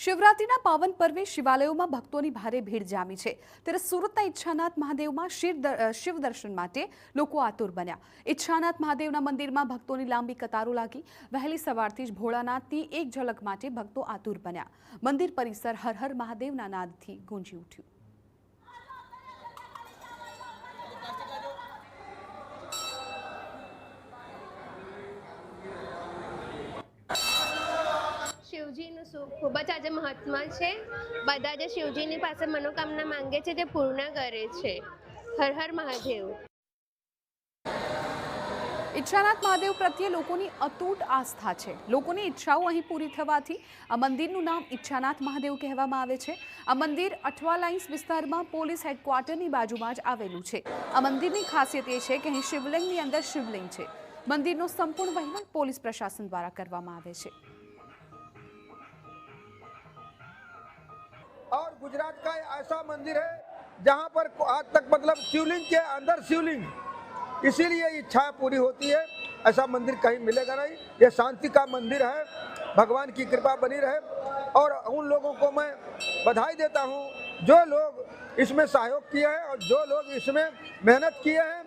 શિવરાત્રીના પાવન પર્વે શિવાલયોમાં ભક્તોની ભારે ભીડ જામી છે ત્યારે સુરતના ઈચ્છાનાથ મહાદેવમાં શિવ દર્શન માટે લોકો આતુર બન્યા। ઈચ્છાનાથ મહાદેવના મંદિરમાં ભક્તોની લાંબી કતારો લાગી। વહેલી સવારથી જ ભોળાનાથની એક ઝલક માટે ભક્તો આતુર બન્યા। મંદિર પરિસર હર હર મહાદેવના નાદથી ગુંજી ઉઠ્યું। શિવજીનું ખૂબ જ આજે મહાત્મા છે। બધા જે શિવજીની પાસે મનોકામના માંગે છે તે પૂર્ણ કરે છે। હર હર મહાદેવ। ઈચ્છાનાથ મહાદેવ પ્રત્યે લોકોની અતૂટ આસ્થા છે। લોકોની ઈચ્છાઓ અહીં પૂરી થવાથી આ મંદિરનું નામ ઈચ્છાનાથ મહાદેવ કહેવામાં આવે છે। આ મંદિર અઠવા લાઇન્સ વિસ્તારમાં પોલીસ હેડક્વાર્ટરની બાજુમાં જ આવેલું છે। આ મંદિરની ખાસિયત એ છે કે અહીં શિવલિંગની અંદર શિવલિંગ છે। મંદિરનો સંપૂર્ણ વહીવટ પોલીસ પ્રશાસન દ્વારા કરવામાં આવે છે। और गुजरात का ऐसा मंदिर है जहां पर आज तक मतलब शिवलिंग के अंदर शिवलिंग, इसीलिए इच्छा पूरी होती है। ऐसा मंदिर कहीं मिलेगा नहीं। ये शांति का मंदिर है। भगवान की कृपा बनी रहे और उन लोगों को मैं बधाई देता हूँ जो लोग इसमें सहयोग किए हैं और जो लोग इसमें मेहनत किए हैं।